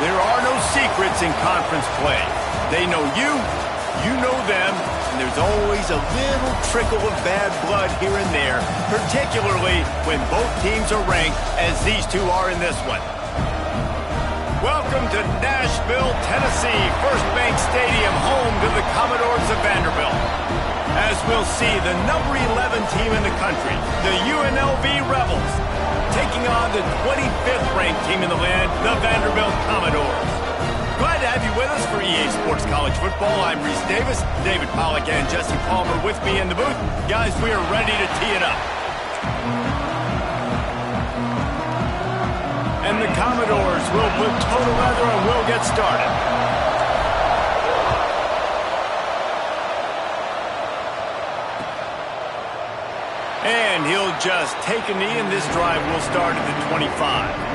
There are no secrets in conference play. They know you, you know them, and there's always a little trickle of bad blood here and there, particularly when both teams are ranked, as these two are in this one. Welcome to Nashville, Tennessee, First Bank Stadium, home to the Commodores of Vanderbilt. As we'll see, the number 11 team in the country, the UNLV Rebels, taking on the 25th ranked team in the land, the Vanderbilt Commodores. Glad to have you with us for EA Sports College Football. I'm Reese Davis, David Pollack and Jesse Palmer with me in the booth. Guys, we are ready to tee it up. And the Commodores will put total leather and we'll get started. And he'll just take a knee, and this drive will start at the 25.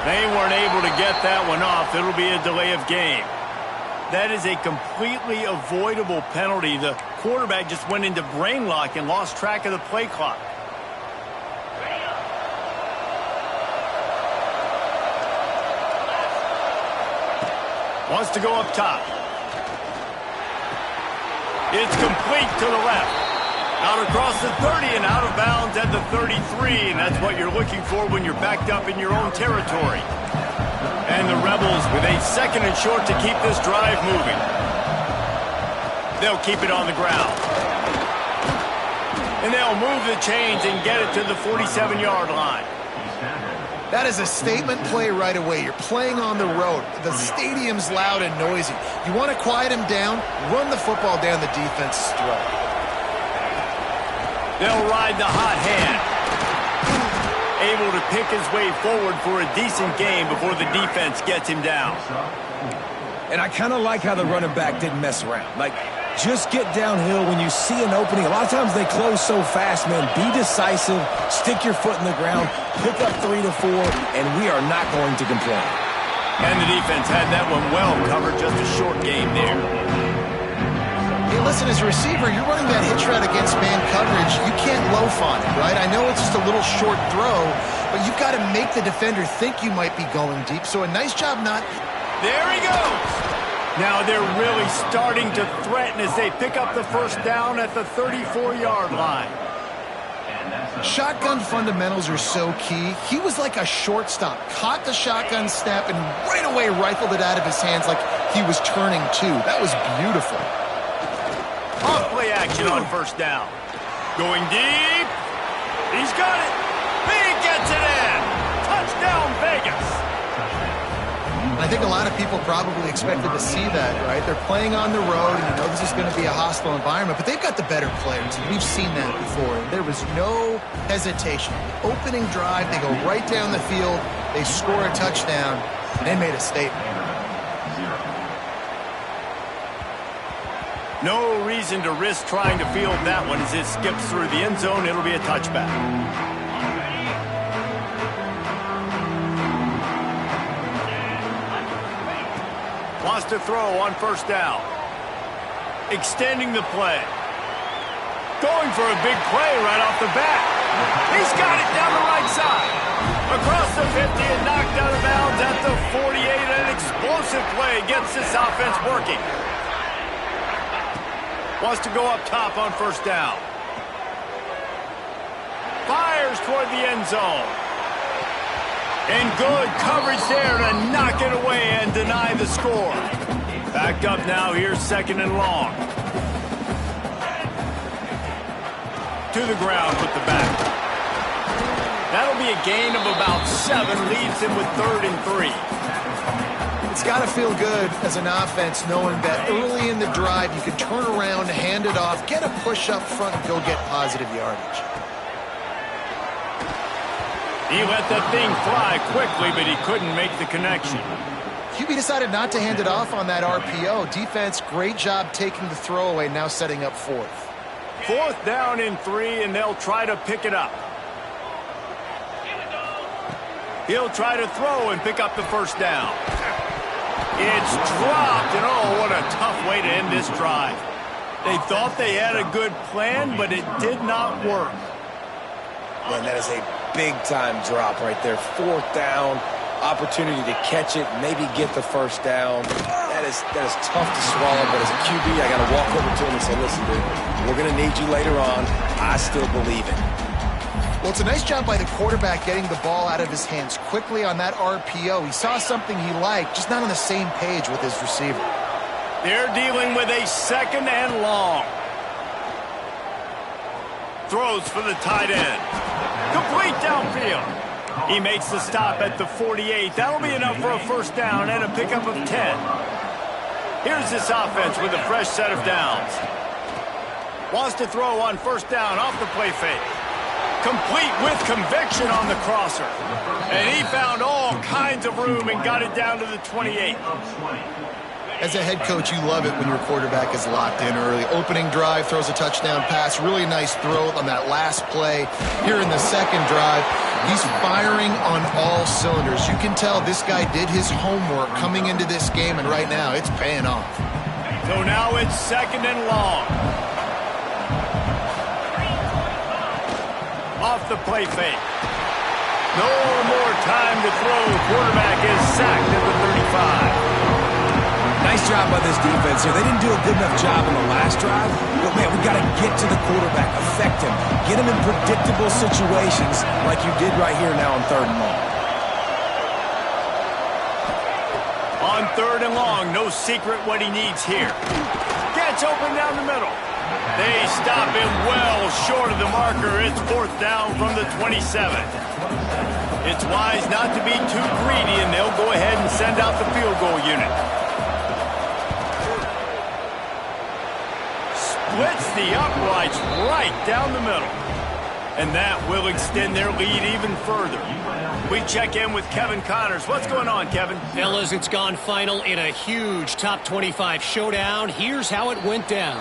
They weren't able to get that one off. It'll be a delay of game. That is a completely avoidable penalty. The quarterback just went into brain lock and lost track of the play clock. Wants to go up top. It's complete to the left. Out across the 30 and out of bounds at the 33, and that's what you're looking for when you're backed up in your own territory. And the Rebels with a second and short to keep this drive moving. They'll keep it on the ground. And they'll move the chains and get it to the 47-yard line. That is a statement play right away. You're playing on the road. The stadium's loud and noisy. You want to quiet him down, run the football down the defense's throat. They'll ride the hot hand. Able to pick his way forward for a decent game before the defense gets him down. And I kind of like how the running back didn't mess around. Like, just get downhill when you see an opening. A lot of times they close so fast, man. Be decisive, stick your foot in the ground, pick up 3 to 4, and we are not going to complain. And the defense had that one well covered, just a short game there. Hey, listen, as a receiver, you're running that hitch route against man coverage. You can't loaf on it, right? I know it's just a little short throw, but you've got to make the defender think you might be going deep. So a nice job not... There he goes! Now they're really starting to threaten as they pick up the first down at the 34-yard line. Shotgun fundamentals are so key. He was like a shortstop. Caught the shotgun snap and right away rifled it out of his hands like he was turning two. That was beautiful. Off play action on first down. Going deep. He's got it. He gets it in. Touchdown, Vegas. I think a lot of people probably expected to see that, right? They're playing on the road, and you know this is going to be a hostile environment, but they've got the better players. We've seen that before. There was no hesitation. Opening drive, they go right down the field, they score a touchdown, and they made a statement. No reason to risk trying to field that one as it skips through the end zone. It'll be a touchback. Wants to throw on first down. Extending the play. Going for a big play right off the bat. He's got it down the right side. Across the 50 and knocked out of bounds at the 48. An explosive play gets this offense working. Wants to go up top on first down. Fires toward the end zone. And good coverage there to knock it away and deny the score. Backed up now, here's second and long. To the ground with the back. That'll be a gain of about 7, leaves him with 3rd and 3. It's got to feel good as an offense knowing that early in the drive you can turn around, hand it off, get a push up front, and go get positive yardage. He let that thing fly quickly, but he couldn't make the connection. QB decided not to hand it off on that RPO. Defense, great job taking the throwaway, now setting up fourth. 4th down and 3, and they'll try to pick it up. He'll try to throw and pick up the 1st down. It's dropped, and oh, what a tough way to end this drive. They thought they had a good plan, but it did not work. Man, that is a big-time drop right there. 4th down, opportunity to catch it, maybe get the 1st down. That is tough to swallow, but as a QB, I got to walk over to him and say, listen, dude, we're going to need you later on. I still believe it. Well, it's a nice job by the quarterback getting the ball out of his hands quickly on that RPO. He saw something he liked, just not on the same page with his receiver. They're dealing with a 2nd and long. Throws for the tight end. Complete downfield. He makes the stop at the 48. That'll be enough for a 1st down and a pickup of 10. Here's this offense with a fresh set of downs. Wants to throw on 1st down off the play fake. Complete with conviction on the crosser. And he found all kinds of room and got it down to the 28. As a head coach, you love it when your quarterback is locked in early. Opening drive, throws a touchdown pass. Really nice throw on that last play. Here in the 2nd drive, he's firing on all cylinders. You can tell this guy did his homework coming into this game, and right now it's paying off. So now it's 2nd and long. Off the play fake. No more time to throw. Quarterback is sacked at the 35. Nice job by this defense here. They didn't do a good enough job on the last drive, but, man, we got to get to the quarterback, affect him, get him in predictable situations like you did right here now on 3rd and long. On 3rd and long, no secret what he needs here. Gets open down the middle. They stop him well short of the marker. It's 4th down from the 27. It's wise not to be too greedy, and they'll go ahead and send out the field goal unit. Splits the uprights right down the middle. And that will extend their lead even further. We check in with Kevin Connors. What's going on, Kevin? Fellas, it's gone final in a huge top 25 showdown. Here's how it went down.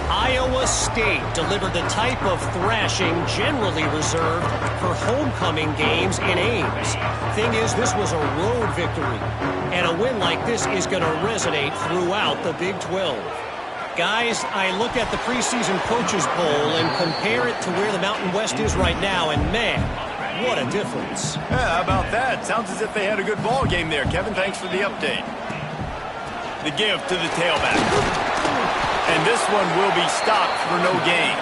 Iowa State delivered the type of thrashing generally reserved for homecoming games in Ames. Thing is, this was a road victory, and a win like this is going to resonate throughout the Big 12. Guys, I look at the preseason coaches poll and compare it to where the Mountain West is right now, and man, what a difference. Yeah, how about that? Sounds as if they had a good ball game there. Kevin, thanks for the update. The give to the tailback. And this one will be stopped for no gain.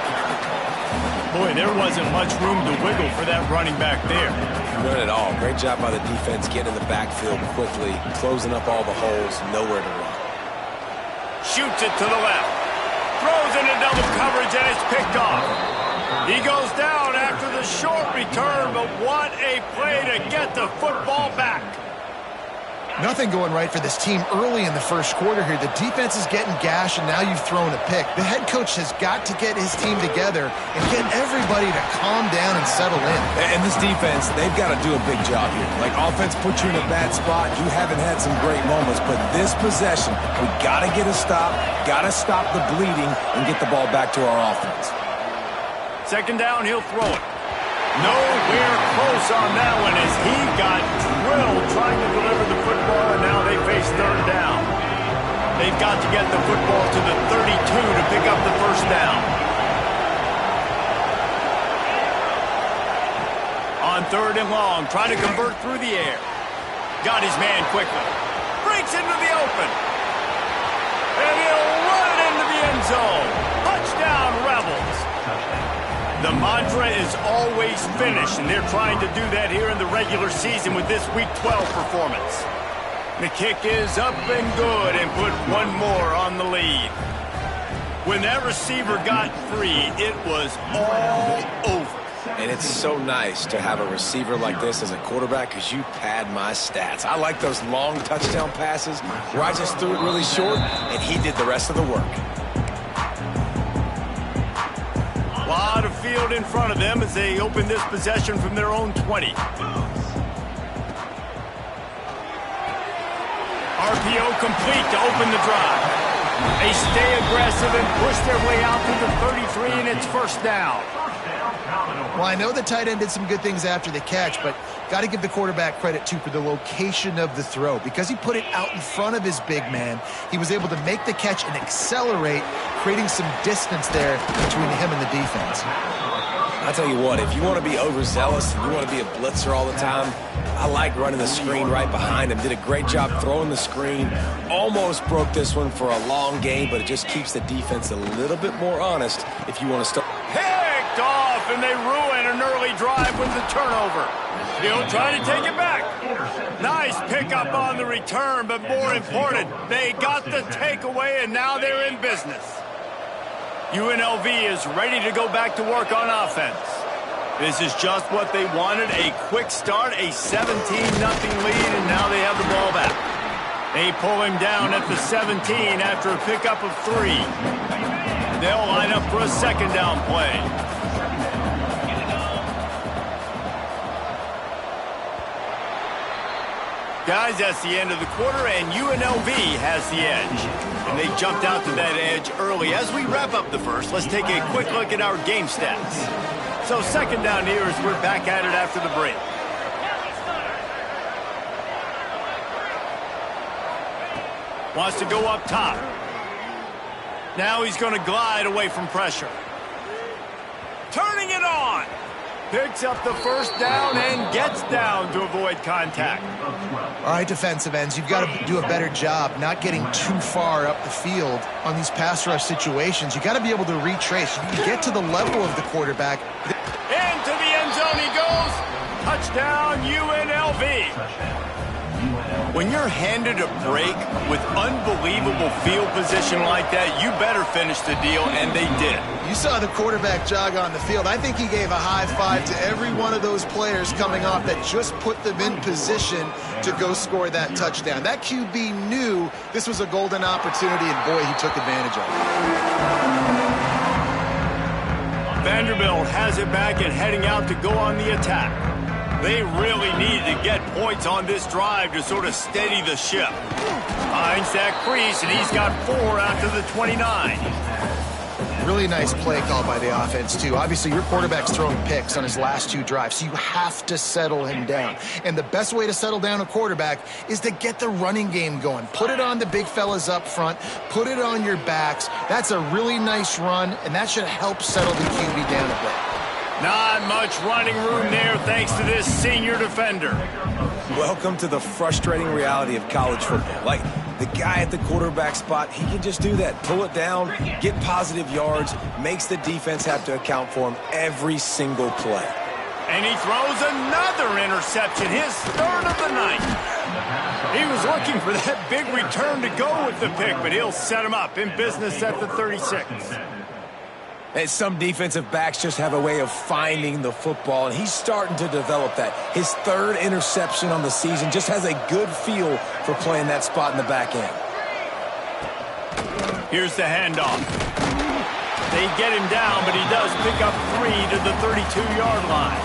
Boy, there wasn't much room to wiggle for that running back there. None at all. Great job by the defense getting in the backfield quickly, closing up all the holes, nowhere to run. Shoots it to the left. Throws into double coverage, and it's picked off. He goes down after the short return, but what a play to get the football back. Nothing going right for this team early in the 1st quarter here. The defense is getting gashed, and now you've thrown a pick. The head coach has got to get his team together and get everybody to calm down and settle in. And this defense, they've got to do a big job here. Like, offense puts you in a bad spot. You haven't had some great moments, but this possession, we got to get a stop, got to stop the bleeding, and get the ball back to our offense. 2nd down, he'll throw it. Nowhere close on that one as he got drilled trying to deliver the football, and now they face 3rd down. They've got to get the football to the 32 to pick up the 1st down. On 3rd and long, trying to convert through the air. Got his man quickly. Breaks into the open. And he'll run it into the end zone. Touchdown, Rebels. The mantra is always finish, and they're trying to do that here in the regular season with this Week 12 performance. The kick is up and good and put one more on the lead. When that receiver got free, it was all over. And it's so nice to have a receiver like this as a quarterback because you pad my stats. I like those long touchdown passes where I just threw it really short, and he did the rest of the work. A lot of field out in front of them as they open this possession from their own 20. RPO complete to open the drive. They stay aggressive and push their way out to the 33, and it's first down. Well, I know the tight end did some good things after the catch, but got to give the quarterback credit, too, for the location of the throw. Because he put it out in front of his big man, he was able to make the catch and accelerate, creating some distance there between him and the defense. I'll tell you what, if you want to be overzealous and you want to be a blitzer all the time, I like running the screen right behind him. Did a great job throwing the screen. Almost broke this one for a long game, but it just keeps the defense a little bit more honest if you want to start. Picked off, and they ruin an early drive with the turnover. He'll try to take it back. Nice pickup on the return, but more important, they got the takeaway, and now they're in business. UNLV is ready to go back to work on offense. This is just what they wanted, a quick start, a 17-0 lead, and now they have the ball back. They pull him down at the 17 after a pickup of 3. They'll line up for a second down play. Guys, that's the end of the quarter, and UNLV has the edge. And they jumped out to that edge early. As we wrap up the first, let's take a quick look at our game stats. So second down here as we're back at it after the break. Wants to go up top. Now he's going to glide away from pressure. Turning it on. Picks up the first down and gets down to avoid contact. All right, defensive ends, you've got to do a better job not getting too far up the field on these pass rush situations. You've got to be able to retrace. You can get to the level of the quarterback. Into the end zone he goes. Touchdown, UNLV. When you're handed a break with unbelievable field position like that, you better finish the deal, and they did. You saw the quarterback jog on the field. I think he gave a high five to every one of those players coming off that just put them in position to go score that touchdown. That QB knew this was a golden opportunity, and boy, he took advantage of it. Vanderbilt has it back and heading out to go on the attack. They really need to get points on this drive to sort of steady the ship. Finds that crease, and he's got 4 out to the 29. Really nice play call by the offense, too. Obviously, your quarterback's throwing picks on his last 2 drives, so you have to settle him down. And the best way to settle down a quarterback is to get the running game going. Put it on the big fellas up front. Put it on your backs. That's a really nice run, and that should help settle the QB down a bit. Not much running room there thanks to this senior defender. Welcome to the frustrating reality of college football. Like, the guy at the quarterback spot, he can just do that. Pull it down, get positive yards, makes the defense have to account for him every single play. And he throws another interception, his 3rd of the night. He was looking for that big return to go with the pick, but he'll set him up in business at the 36. And some defensive backs just have a way of finding the football, and he's starting to develop that. His 3rd interception on the season, just has a good feel for playing that spot in the back end. Here's the handoff. They get him down, but he does pick up 3 to the 32-yard line.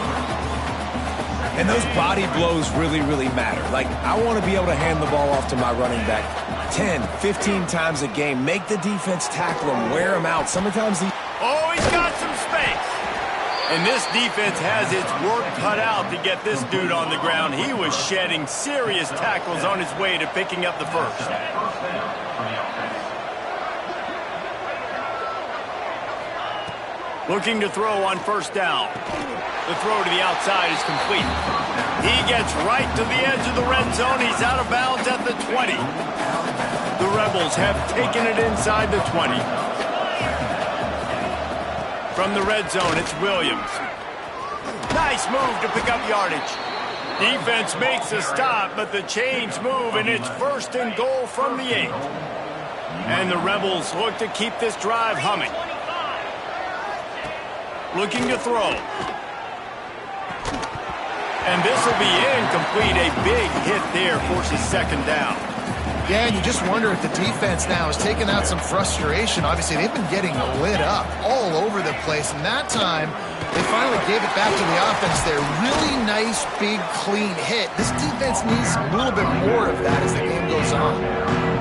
And those body blows really, really matter. Like, I want to be able to hand the ball off to my running back 10, 15 times a game. Make the defense tackle him, wear him out. Sometimes he... Oh, he's got some space. And this defense has its work cut out to get this dude on the ground. He was shedding serious tackles on his way to picking up the first. Looking to throw on first down. The throw to the outside is complete. He gets right to the edge of the red zone. He's out of bounds at the 20. The Rebels have taken it inside the 20. From the red zone, it's Williams. Nice move to pick up yardage. Defense makes a stop, but the chains move, and it's 1st and goal from the 8. And the Rebels look to keep this drive humming. Looking to throw. And this will be incomplete. A big hit there forces 2nd down. Yeah, and you just wonder if the defense now has taken out some frustration. Obviously, they've been getting lit up all over the place, and that time They finally gave it back to the offense there. Really nice, big, clean hit. This defense needs a little bit more of that as the game goes on.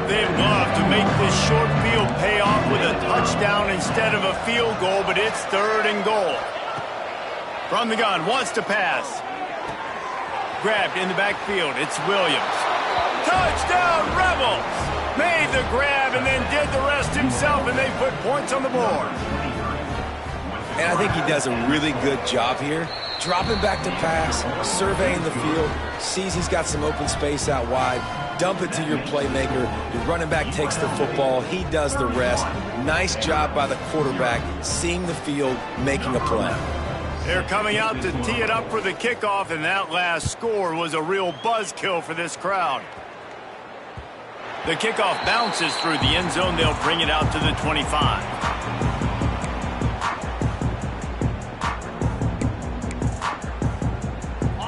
They'd love to make this short field pay off with a touchdown instead of a field goal, but it's 3rd and goal. From the gun, wants to pass. Grabbed in the backfield. It's Williams. Touchdown, Rebels! Made the grab and then did the rest himself, and they put points on the board. And I think he does a really good job here. Dropping back to pass, surveying the field, sees he's got some open space out wide, dump it to your playmaker. Your running back takes the football. He does the rest. Nice job by the quarterback, seeing the field, making a play. They're coming out to tee it up for the kickoff, and that last score was a real buzzkill for this crowd. The kickoff bounces through the end zone. They'll bring it out to the 25.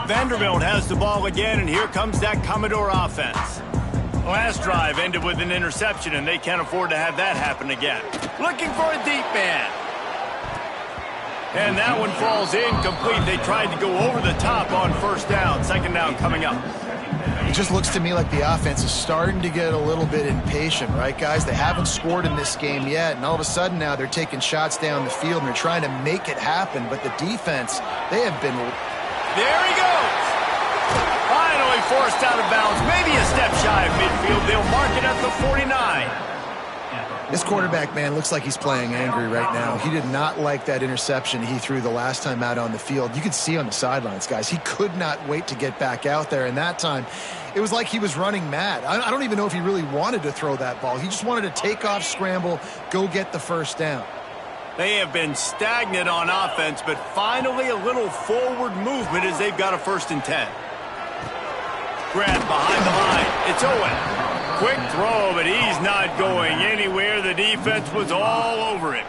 Vanderbilt has the ball again, and here comes that Commodore offense. Last drive ended with an interception, and they can't afford to have that happen again. Looking for a deep man. And that one falls incomplete. They tried to go over the top on 1st down. 2nd down coming up. It just looks to me like the offense is starting to get a little bit impatient, right, guys? They haven't scored in this game yet, and all of a sudden now they're taking shots down the field, and they're trying to make it happen. But the defense, they have been... There he goes. Finally forced out of bounds. Maybe a step shy of midfield. They'll mark it at the 49. This quarterback, man, looks like he's playing angry right now. He did not like that interception he threw the last time out on the field. You could see on the sidelines, guys, he could not wait to get back out there. And that time, it was like he was running mad. I don't even know if he really wanted to throw that ball. He just wanted to take off, scramble, go get the 1st down. They have been stagnant on offense, but finally a little forward movement as they've got a 1st and 10. Grab behind the line. It's Owen. Quick throw, but he's not going anywhere. The defense was all over him.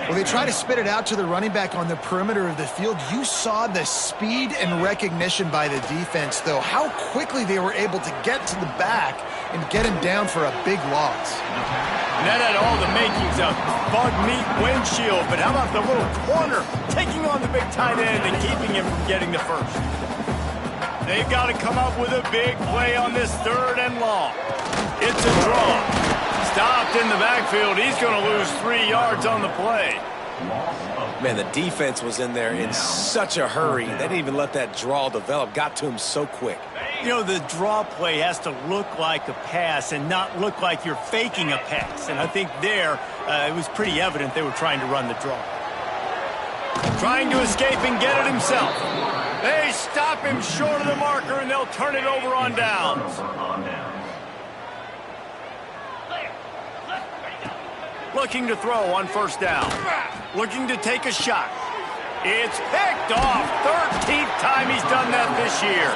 Well, they try to spit it out to the running back on the perimeter of the field. You saw the speed and recognition by the defense, though. How quickly they were able to get to the back and get him down for a big loss. And that had all the makings of bug meat windshield, but how about the little corner taking on the big tight end and keeping him from getting the 1st? They've got to come up with a big play on this 3rd and long. It's a draw. Stopped in the backfield. He's going to lose 3 yards on the play. Man, the defense was in there in such a hurry. They didn't even let that draw develop. Got to him so quick. You know, the draw play has to look like a pass and not look like you're faking a pass. And I think there, it was pretty evident they were trying to run the draw. Trying to escape and get it himself. They stop him short of the marker, and they'll turn it over on downs. Looking to throw on 1st down. Looking to take a shot. It's picked off. 13th time he's done that this year.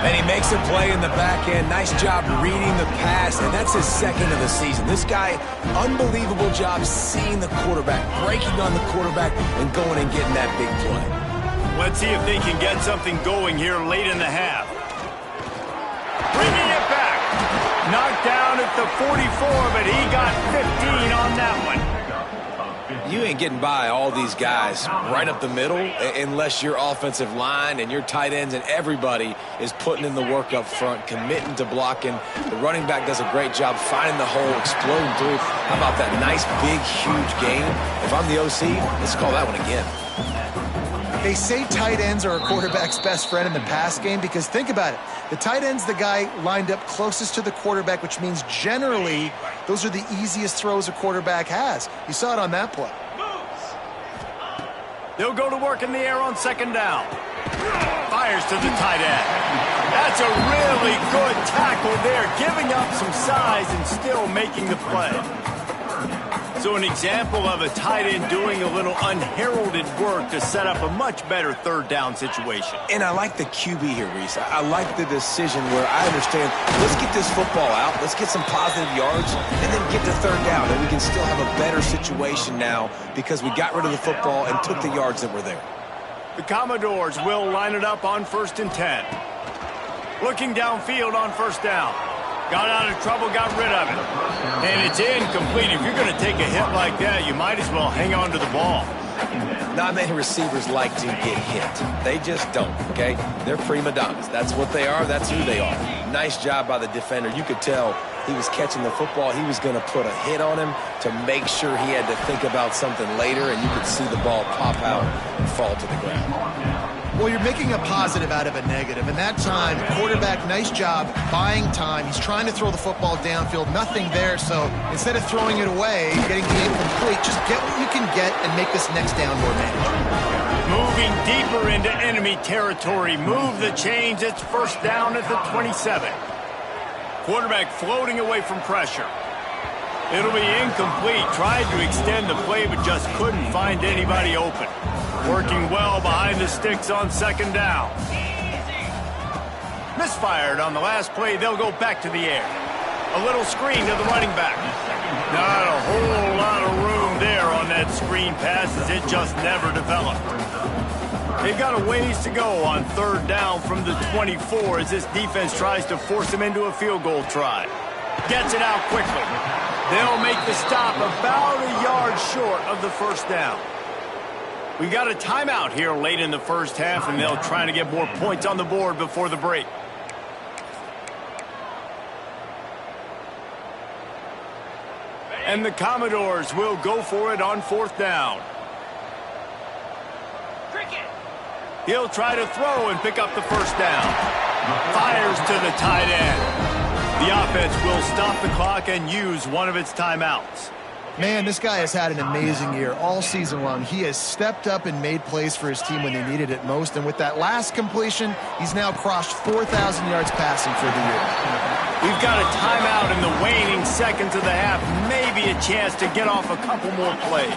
And he makes a play in the back end. Nice job reading the pass, and that's his 2nd of the season. This guy, unbelievable job seeing the quarterback, breaking on the quarterback, and going and getting that big play. Let's see if they can get something going here late in the half. Bringing it back. Knocked down at the 44, but he got 15 on that one. You ain't getting by all these guys right up the middle unless your offensive line and your tight ends and everybody is putting in the work up front, committing to blocking. The running back does a great job finding the hole, exploding through. How about that nice, big, huge gain? If I'm the OC, let's call that one again. They say tight ends are a quarterback's best friend in the pass game because think about it. The tight end's the guy lined up closest to the quarterback, which means generally those are the easiest throws a quarterback has. You saw it on that play. They'll go to work in the air on 2nd down. Fires to the tight end. That's a really good tackle there, giving up some size and still making the play. So an example of a tight end doing a little unheralded work to set up a much better 3rd down situation. And I like the QB here, Reese. I like the decision where I understand, let's get this football out, let's get some positive yards, and then get to 3rd down, and we can still have a better situation now because we got rid of the football and took the yards that were there. The Commodores will line it up on 1st and 10. Looking downfield on 1st down. Got out of trouble, got rid of it. And it's incomplete. If you're going to take a hit like that, you might as well hang on to the ball. Not many receivers like to get hit. They just don't, okay? They're prima donnas. That's what they are. That's who they are. Nice job by the defender. You could tell he was catching the football. He was going to put a hit on him to make sure he had to think about something later, and you could see the ball pop out and fall to the ground. Well, you're making a positive out of a negative. And that time, quarterback, nice job buying time. He's trying to throw the football downfield. Nothing there. So instead of throwing it away, getting the incomplete, just get what you can get and make this next down more manageable. Moving deeper into enemy territory. Move the chains. It's first down at the 27. Quarterback floating away from pressure. It'll be incomplete. Tried to extend the play, but just couldn't find anybody open. Working well behind the sticks on second down. Misfired on the last play. They'll go back to the air. A little screen to the running back. Not a whole lot of room there on that screen pass as it just never developed. They've got a ways to go on third down from the 24 as this defense tries to force them into a field goal try. Gets it out quickly. They'll make the stop about a yard short of the first down. We got a timeout here late in the first half, and they'll try to get more points on the board before the break. And the Commodores will go for it on fourth down. He'll try to throw and pick up the first down. Fires to the tight end. The offense will stop the clock and use one of its timeouts. Man, this guy has had an amazing year all season long. He has stepped up and made plays for his team when they needed it most. And with that last completion, he's now crossed 4,000 yards passing for the year. We've got a timeout in the waning seconds of the half. Maybe a chance to get off a couple more plays.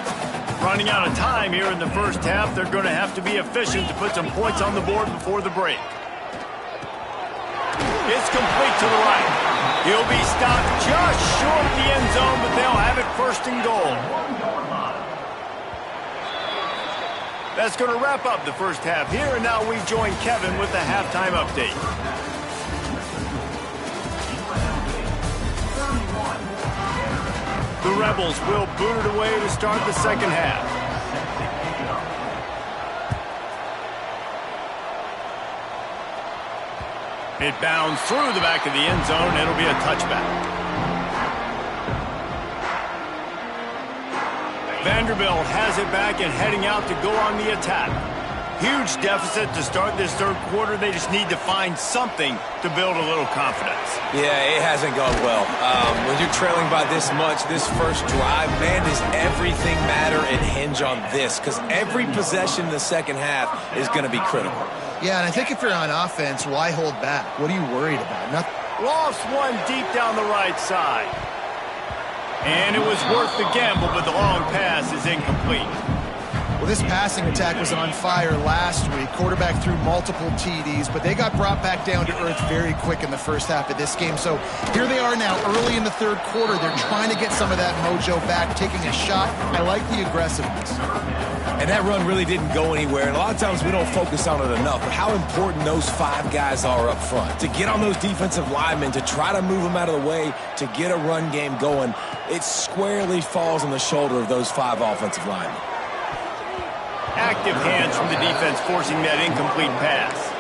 Running out of time here in the first half. They're going to have to be efficient to put some points on the board before the break. It's complete to the right. He'll be stopped just short of the end zone, but they'll have it first and goal. That's going to wrap up the first half here, and now we join Kevin with the halftime update. The Rebels will boot it away to start the second half. It bounds through the back of the end zone. It'll be a touchback. Vanderbilt has it back and heading out to go on the attack. Huge deficit to start this third quarter. They just need to find something to build a little confidence. Yeah, it hasn't gone well. When you're trailing by this much, this first drive, man, does everything matter and hinge on this? Because every possession in the second half is going to be critical. Yeah, and I think if you're on offense, why hold back? What are you worried about? Nothing. Lost one deep down the right side. And it was worth the gamble, but the long pass is incomplete. Well, this passing attack was on fire last week. Quarterback threw multiple TDs, but they got brought back down to earth very quick in the first half of this game. So here they are now early in the third quarter. They're trying to get some of that mojo back, taking a shot. I like the aggressiveness. And that run really didn't go anywhere. And a lot of times we don't focus on it enough. But how important those five guys are up front. To get on those defensive linemen, to try to move them out of the way, to get a run game going, it squarely falls on the shoulder of those five offensive linemen. Active hands from the defense forcing that incomplete pass.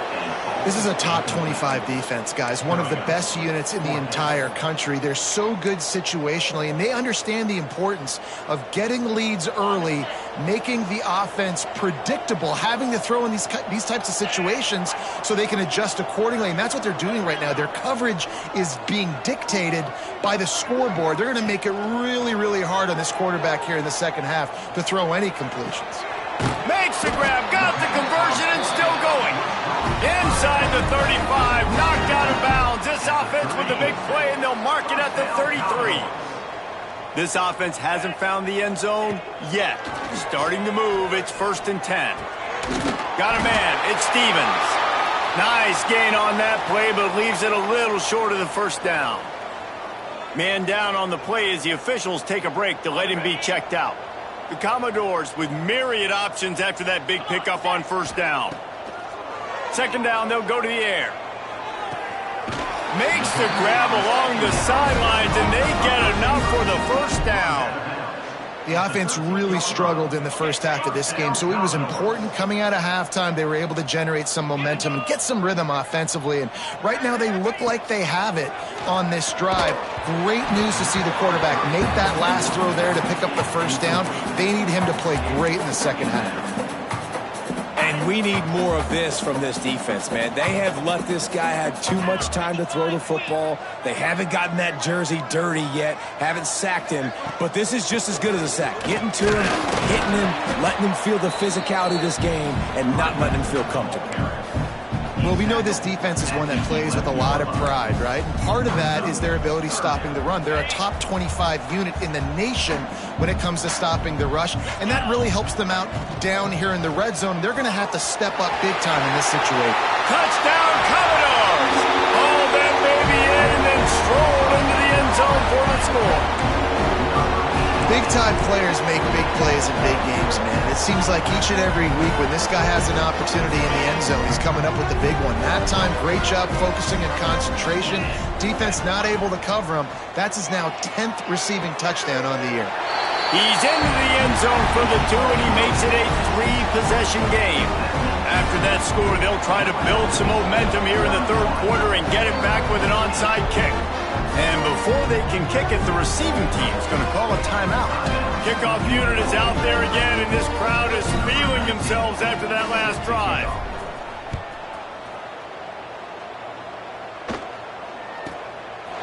This is a top 25 defense, guys. One of the best units in the entire country. They're so good situationally, and they understand the importance of getting leads early, making the offense predictable, having to throw in these types of situations so they can adjust accordingly, and that's what they're doing right now. Their coverage is being dictated by the scoreboard. They're going to make it really, really hard on this quarterback here in the second half to throw any completions. Makes the grab, got the conversion, and still going. Inside the 35, knocked out of bounds. This offense with a big play, and they'll mark it at the 33. This offense hasn't found the end zone yet. Starting to move, it's first and 10. Got a man, it's Stevens. Nice gain on that play, but leaves it a little short of the first down. Man down on the play as the officials take a break to let him be checked out. The Commodores with myriad options after that big pickup on first down. Second down, they'll go to the air. Makes the grab along the sidelines, and they get enough for the first down. The offense really struggled in the first half of this game, so it was important coming out of halftime. They were able to generate some momentum and get some rhythm offensively, and right now they look like they have it on this drive. Great news to see the quarterback make that last throw there to pick up the first down. They need him to play great in the second half. And we need more of this from this defense, man. They have let this guy have too much time to throw the football. They haven't gotten that jersey dirty yet, haven't sacked him, but this is just as good as a sack. Getting to him, hitting him, letting him feel the physicality of this game, and not letting him feel comfortable. Well, we know this defense is one that plays with a lot of pride, right? And part of that is their ability stopping the run. They're a top 25 unit in the nation when it comes to stopping the rush, and that really helps them out down here in the red zone. They're going to have to step up big time in this situation. Touchdown, Commodores! Haul that baby in and then stroll into the end zone for the score. Big-time players make big plays in big games, man. It seems like each and every week when this guy has an opportunity in the end zone, he's coming up with the big one. That time, great job focusing and concentration. Defense not able to cover him. That's his now 10th receiving touchdown on the year. He's into the end zone for the 2, and he makes it a 3-possession game. After that score, they'll try to build some momentum here in the third quarter and get it back with an onside kick. And before they can kick it, the receiving team's going to call a timeout. Kickoff unit is out there again, and this crowd is feeling themselves after that last drive.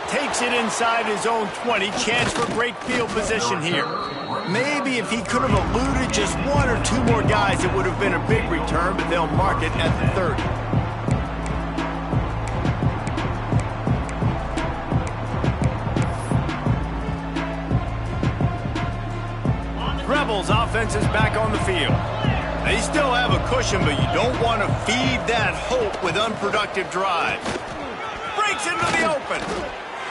Takes it inside his own 20. Chance for great field position here. Maybe if he could have eluded just 1 or 2 more guys, it would have been a big return, but they'll mark it at the 30. Rebels offense is back on the field. They still have a cushion, but you don't want to feed that hope with unproductive drives. Breaks into the open.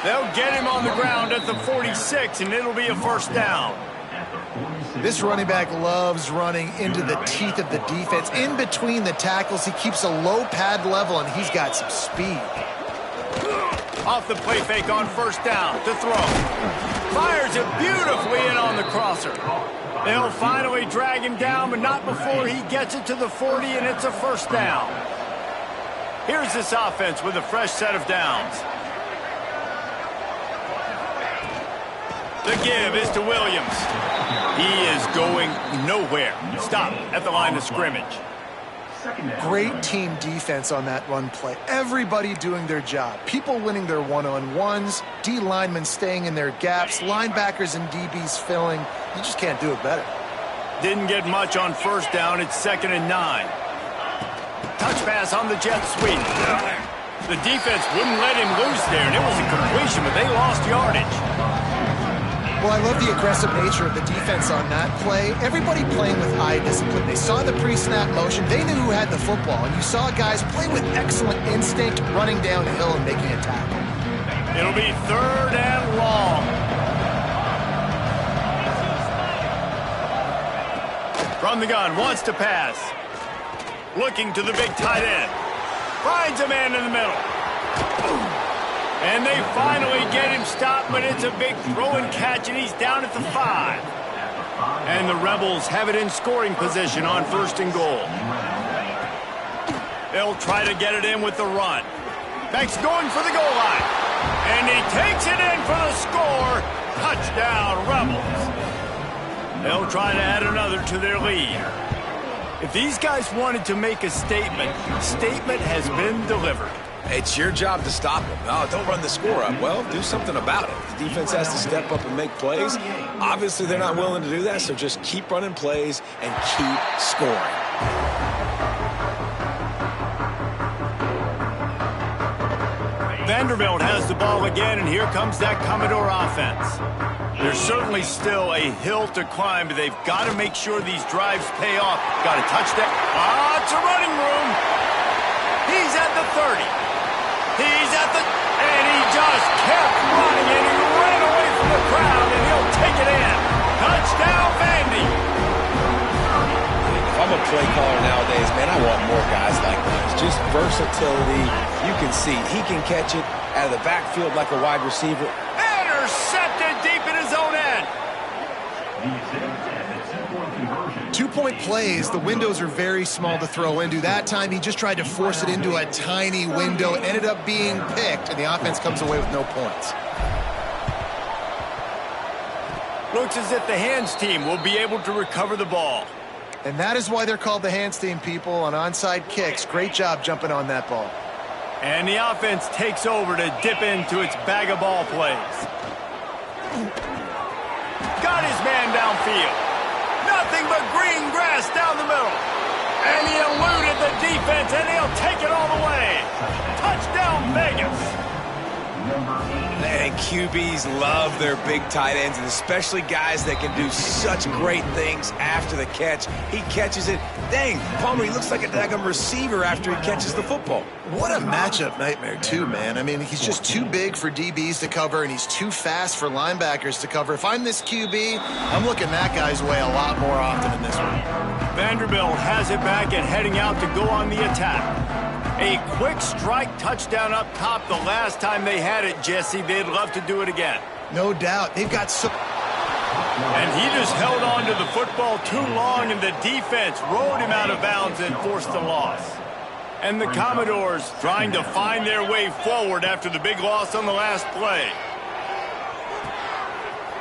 They'll get him on the ground at the 46, and it'll be a first down. This running back loves running into the teeth of the defense. In between the tackles, he keeps a low pad level, and he's got some speed. Off the play fake on first down to throw. Fires it beautifully in on the crosser. They'll finally drag him down, but not before he gets it to the 40, and it's a first down. Here's this offense with a fresh set of downs. The give is to Williams. He is going nowhere. Stop at the line of scrimmage. Great team defense on that run play. Everybody doing their job. People winning their one-on-ones, D linemen staying in their gaps, linebackers and DBs filling. You just can't do it better. Didn't get much on first down. It's 2nd and 9. Touch pass on the jet sweep. The defense wouldn't let him loose there, and it was a completion, but they lost yardage. Well, I love the aggressive nature of the defense on that play. Everybody playing with eye discipline. They saw the pre-snap motion. They knew who had the football. And you saw guys play with excellent instinct, running downhill and making a tackle. It'll be 3rd and long. From the gun, wants to pass. Looking to the big tight end. Finds a man in the middle. And they finally get him stopped, but it's a big throw and catch, and he's down at the 5. And the Rebels have it in scoring position on 1st and goal. They'll try to get it in with the run. Beck's going for the goal line. And he takes it in for the score. Touchdown, Rebels. They'll try to add another to their lead. If these guys wanted to make a statement has been delivered. It's your job to stop them. No, don't run the score up. Well, do something about it. The defense has to step up and make plays. Obviously, they're not willing to do that, so just keep running plays and keep scoring. Vanderbilt has the ball again, and here comes that Commodore offense. There's certainly still a hill to climb, but they've got to make sure these drives pay off. Got to touch that. It's a running room. He's at the 30. He's at the, and he just kept running, and he ran away from the crowd, and he'll take it in. Touchdown, Vandy. If I'm a play caller nowadays, man, I want more guys like this. Just versatility. You can see he can catch it out of the backfield like a wide receiver. Intercepted deep in his own end. two-point plays, the windows are very small to throw into. That time, he just tried to force it into a tiny window. It ended up being picked, and the offense comes away with no points. Looks as if the hands team will be able to recover the ball. And that is why they're called the hands team, people, on onside kicks. Great job jumping on that ball. And the offense takes over to dip into its bag of ball plays. Got his man downfield. Nothing but green grass down the middle. And he eluded the defense, and he'll take it all the way. Touchdown, Vegas. And QBs love their big tight ends, and especially guys that can do such great things after the catch. He catches it. Dang, Palmer, he looks like a daggum receiver after he catches the football. What a matchup nightmare, too, man. I mean, he's just too big for DBs to cover, and he's too fast for linebackers to cover. If I'm this QB, I'm looking that guy's way a lot more often in this one. Vanderbilt has it back and heading out to go on the attack. A quick strike touchdown up top the last time they had it, Jesse. They'd love to do it again. No doubt. They've got so... And he just held on to the football too long, and the defense rolled him out of bounds and forced the loss. And the Commodores trying to find their way forward after the big loss on the last play.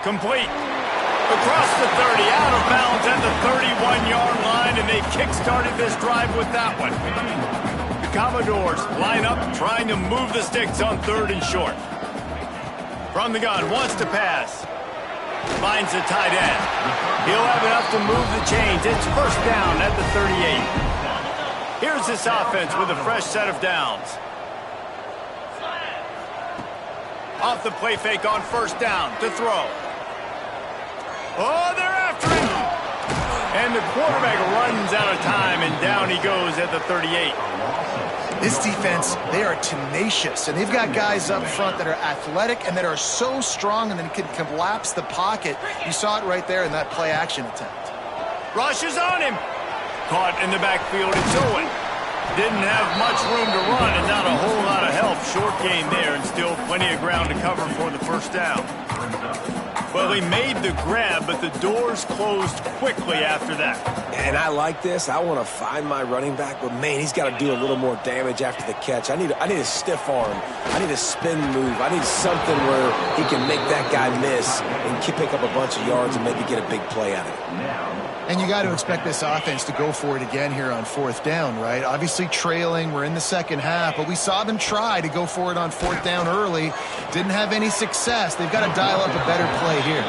Complete. Across the 30, out of bounds at the 31-yard line, and they kick-started this drive with that one. Commodores line up trying to move the sticks on 3rd and short. From the gun, wants to pass. Finds the tight end. He'll have enough to move the chains. It's first down at the 38. Here's this offense with a fresh set of downs. Off the play fake on first down to throw. Oh, they're after him. And the quarterback runs out of time, and down he goes at the 38. This defense, they are tenacious, and they've got guys up front that are athletic and that are so strong and then can collapse the pocket. You saw it right there in that play-action attempt. Rushes on him. Caught in the backfield, it's Owen. Didn't have much room to run and not a whole lot of help. Short gain there and still plenty of ground to cover for the first down. Well, he made the grab, but the doors closed quickly after that. And I like this. I want to find my running back, but, man, he's got to do a little more damage after the catch. I need a stiff arm. I need a spin move. I need something where he can make that guy miss and pick up a bunch of yards and maybe get a big play out of it. And you got to expect this offense to go for it again here on 4th down, right? Obviously trailing. We're in the second half, but we saw them try to go for it on 4th down early. Didn't have any success. They've got to dial up a better play here.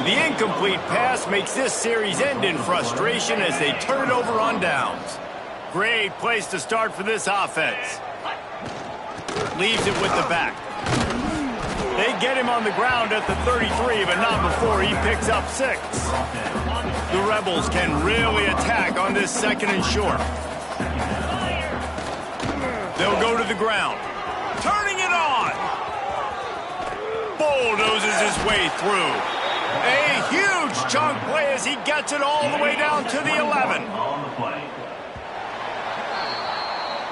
The incomplete pass makes this series end in frustration as they turn it over on downs. Great place to start for this offense. Leaves it with the back. They get him on the ground at the 33, but not before he picks up 6. The Rebels can really attack on this 2nd and short. They'll go to the ground. Turning it on. Bulldozes his way through. A huge chunk play as he gets it all the way down to the 11.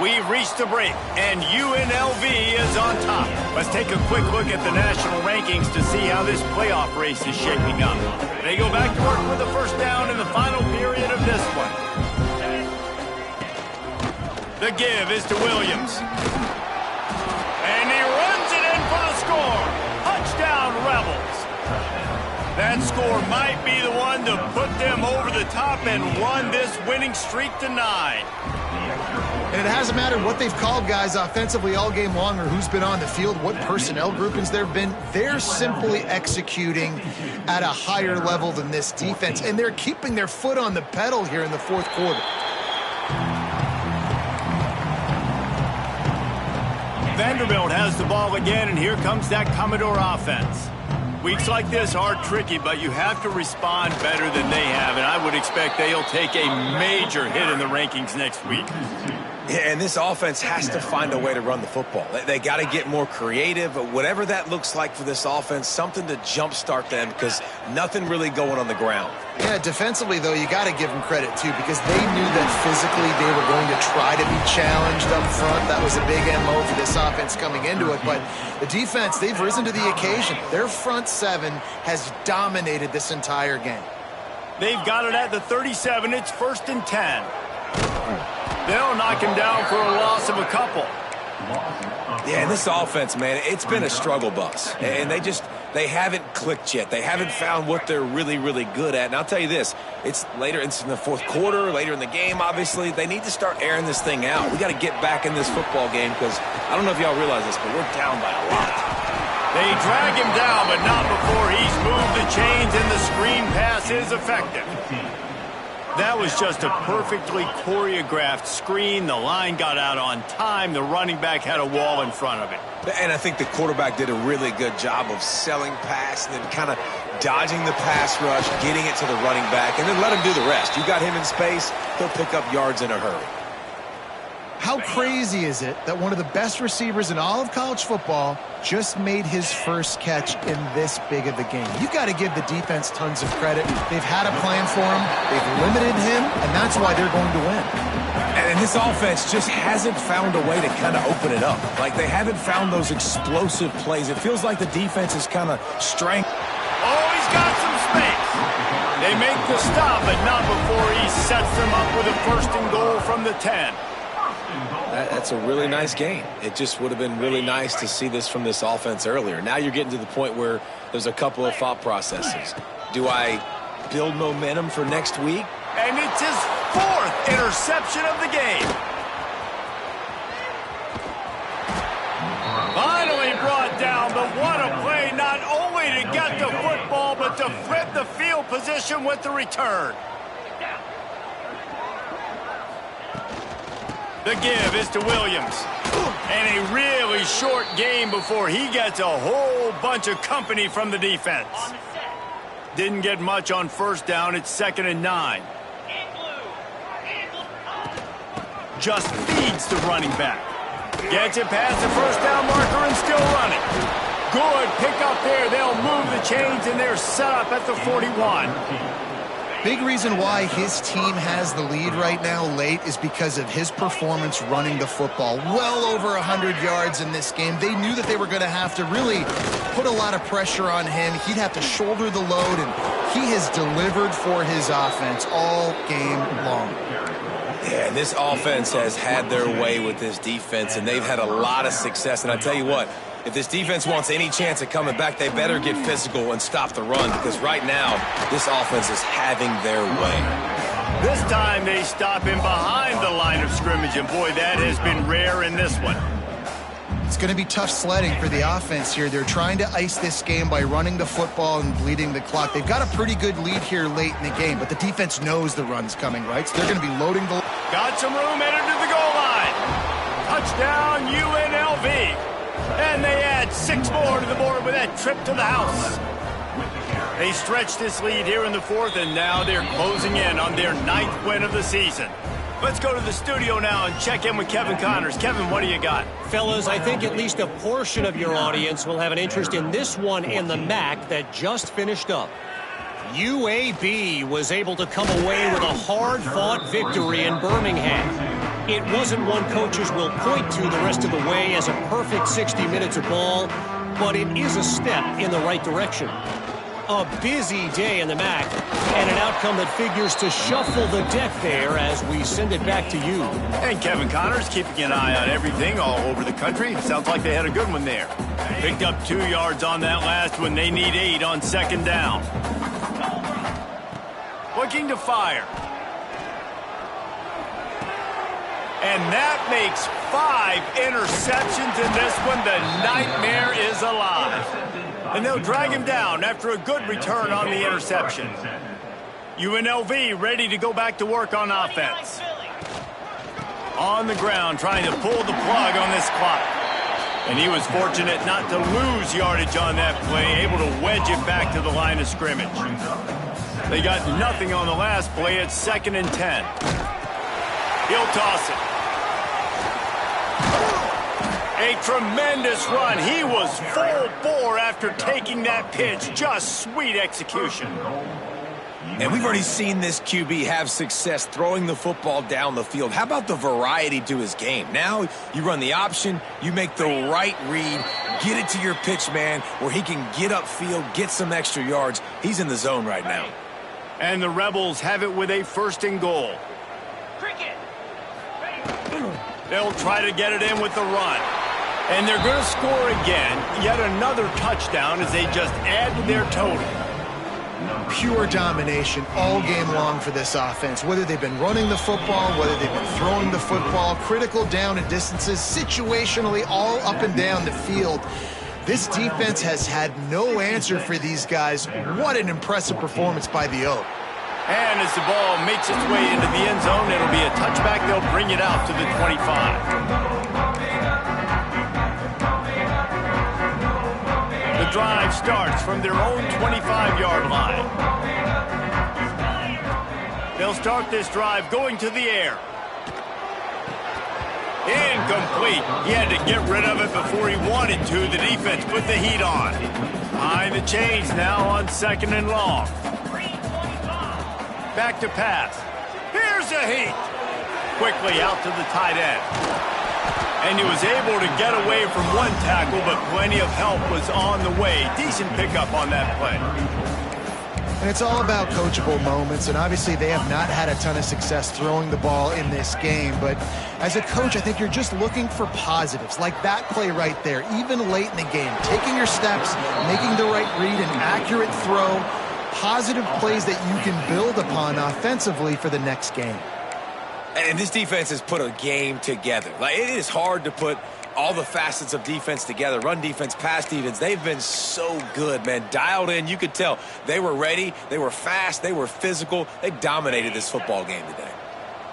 We've reached the break, and UNLV is on top. Let's take a quick look at the national rankings to see how this playoff race is shaping up. They go back to work with the first down in the final period of this one. The give is to Williams. And he runs it in for the score. Touchdown, Rebels. That score might be the one to put them over the top and run this winning streak to 9. And it hasn't mattered what they've called guys offensively all game long or who's been on the field, what personnel groupings there have been. They're simply executing at a higher level than this defense, and they're keeping their foot on the pedal here in the 4th quarter. Vanderbilt has the ball again, and here comes that Commodore offense. Weeks like this are tricky, but you have to respond better than they have, and I would expect they'll take a major hit in the rankings next week. Yeah, and this offense has to find a way to run the football. They got to get more creative, whatever that looks like for this offense, something to jumpstart them because nothing really going on the ground. Yeah, defensively, though, you got to give them credit, too, because they knew that physically they were going to try to be challenged up front. That was a big MO for this offense coming into it. But the defense, they've risen to the occasion. Their front 7 has dominated this entire game. They've got it at the 37. It's 1st and 10. They'll knock him down for a loss of a couple. Yeah, and this offense, man, it's been a struggle bus. And they haven't clicked yet. They haven't found what they're really, really good at. And I'll tell you this, it's in the fourth quarter, later in the game, obviously. They need to start airing this thing out. We got to get back in this football game because I don't know if y'all realize this, but we're down by a lot. They drag him down, but not before he's moved the chains and the screen pass is effective. That was just a perfectly choreographed screen. The line got out on time. The running back had a wall in front of it. And I think the quarterback did a really good job of selling pass and then kind of dodging the pass rush, getting it to the running back, and then let him do the rest. You got him in space, he'll pick up yards in a hurry. How crazy is it that one of the best receivers in all of college football just made his first catch in this big of a game? You've got to give the defense tons of credit. They've had a plan for him. They've limited him, and that's why they're going to win. And this offense just hasn't found a way to kind of open it up. Like, they haven't found those explosive plays. It feels like the defense is kind of strength. Oh, he's got some space. They make the stop, but not before he sets them up with a 1st and goal from the 10. That's a really nice game. It just would have been really nice to see this from this offense earlier. Now you're getting to the point where there's a couple of thought processes. Do I build momentum for next week? And it's his 4th interception of the game. Finally brought down, but what a play, not only to get the football, but to flip the field position with the return. The give is to Williams. And a really short game before he gets a whole bunch of company from the defense. Didn't get much on 1st down. It's 2nd and 9. Just feeds the running back. Gets it past the 1st down marker and still running. Good pick up there. They'll move the chains and they're set up at the 41. Big reason why his team has the lead right now late is because of his performance running the football. Well over 100 yards in this game. They knew that they were going to have to really put a lot of pressure on him. He'd have to shoulder the load, and he has delivered for his offense all game long. Yeah, this offense has had their way with this defense, and they've had a lot of success. And I tell you what, if this defense wants any chance at coming back, they better get physical and stop the run, because right now, this offense is having their way. This time they stop him behind the line of scrimmage, and boy, that has been rare in this one. It's going to be tough sledding for the offense here. They're trying to ice this game by running the football and bleeding the clock. They've got a pretty good lead here late in the game, but the defense knows the run's coming, right? So they're going to be loading the... Got some room, headed to the goal line. Touchdown, UNLV. And they add 6 more to the board with that trip to the house. They stretch this lead here in the 4th, and now they're closing in on their 9th win of the season. Let's go to the studio now and check in with Kevin Connors. Kevin, what do you got? Fellas, I think at least a portion of your audience will have an interest in this one in the MAC that just finished up. UAB was able to come away with a hard-fought victory in Birmingham. It wasn't one coaches will point to the rest of the way as a perfect 60 minutes of ball, but it is a step in the right direction. A busy day in the MAC, and an outcome that figures to shuffle the deck there as we send it back to you. And Kevin Connors keeping an eye on everything all over the country. Sounds like they had a good one there. Picked up 2 yards on that last one. They need 8 on 2nd down. Looking to fire. And that makes 5 interceptions in this one. The nightmare is alive. And they'll drag him down after a good return on the interception. UNLV ready to go back to work on offense. On the ground, trying to pull the plug on this clock. And he was fortunate not to lose yardage on that play, able to wedge it back to the line of scrimmage. They got nothing on the last play. It's 2nd and 10. He'll toss it. A tremendous run. He was full bore after taking that pitch. Just sweet execution. And we've already seen this QB have success throwing the football down the field. How about the variety to his game? Now you run the option, you make the right read, get it to your pitch man where he can get upfield, get some extra yards. He's in the zone right now. And the Rebels have it with a 1st and goal. They'll try to get it in with the run. And they're going to score again. Yet another touchdown as they just add to their total. Pure domination all game long for this offense. Whether they've been running the football, whether they've been throwing the football, critical down and distances, situationally all up and down the field. This defense has had no answer for these guys. What an impressive performance by the Oak. And as the ball makes its way into the end zone, it'll be a touchback. They'll bring it out to the 25. The drive starts from their own 25-yard line. They'll start this drive going to the air. Incomplete. He had to get rid of it before he wanted to. The defense put the heat on. Behind the chains now on 2nd and long. Back to pass. Here's a heat. Quickly out to the tight end. And he was able to get away from one tackle, but plenty of help was on the way. Decent pickup on that play. And it's all about coachable moments, and obviously they have not had a ton of success throwing the ball in this game. But as a coach, I think you're just looking for positives, like that play right there, even late in the game. Taking your steps, making the right read, an accurate throw, positive plays that you can build upon offensively for the next game. And this defense has put a game together. Like, it is hard to put all the facets of defense together. Run defense, pass defense. They've been so good, man. Dialed in. You could tell they were ready. They were fast. They were physical. They dominated this football game today.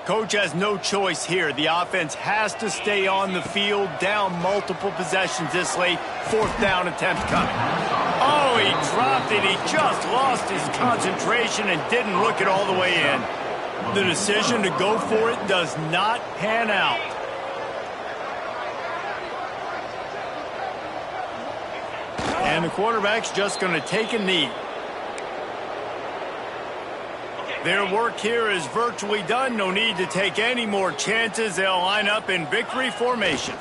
Coach has no choice here. The offense has to stay on the field, down multiple possessions this late. 4th down attempt coming. Oh, he dropped it. He just lost his concentration and didn't look it all the way in. The decision to go for it does not pan out. And the quarterback's just going to take a knee. Their work here is virtually done. No need to take any more chances. They'll line up in victory formation.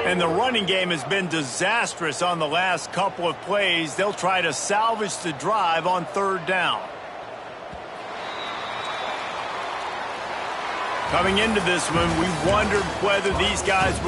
And the running game has been disastrous on the last couple of plays. They'll try to salvage the drive on 3rd down. Coming into this one, we wondered whether these guys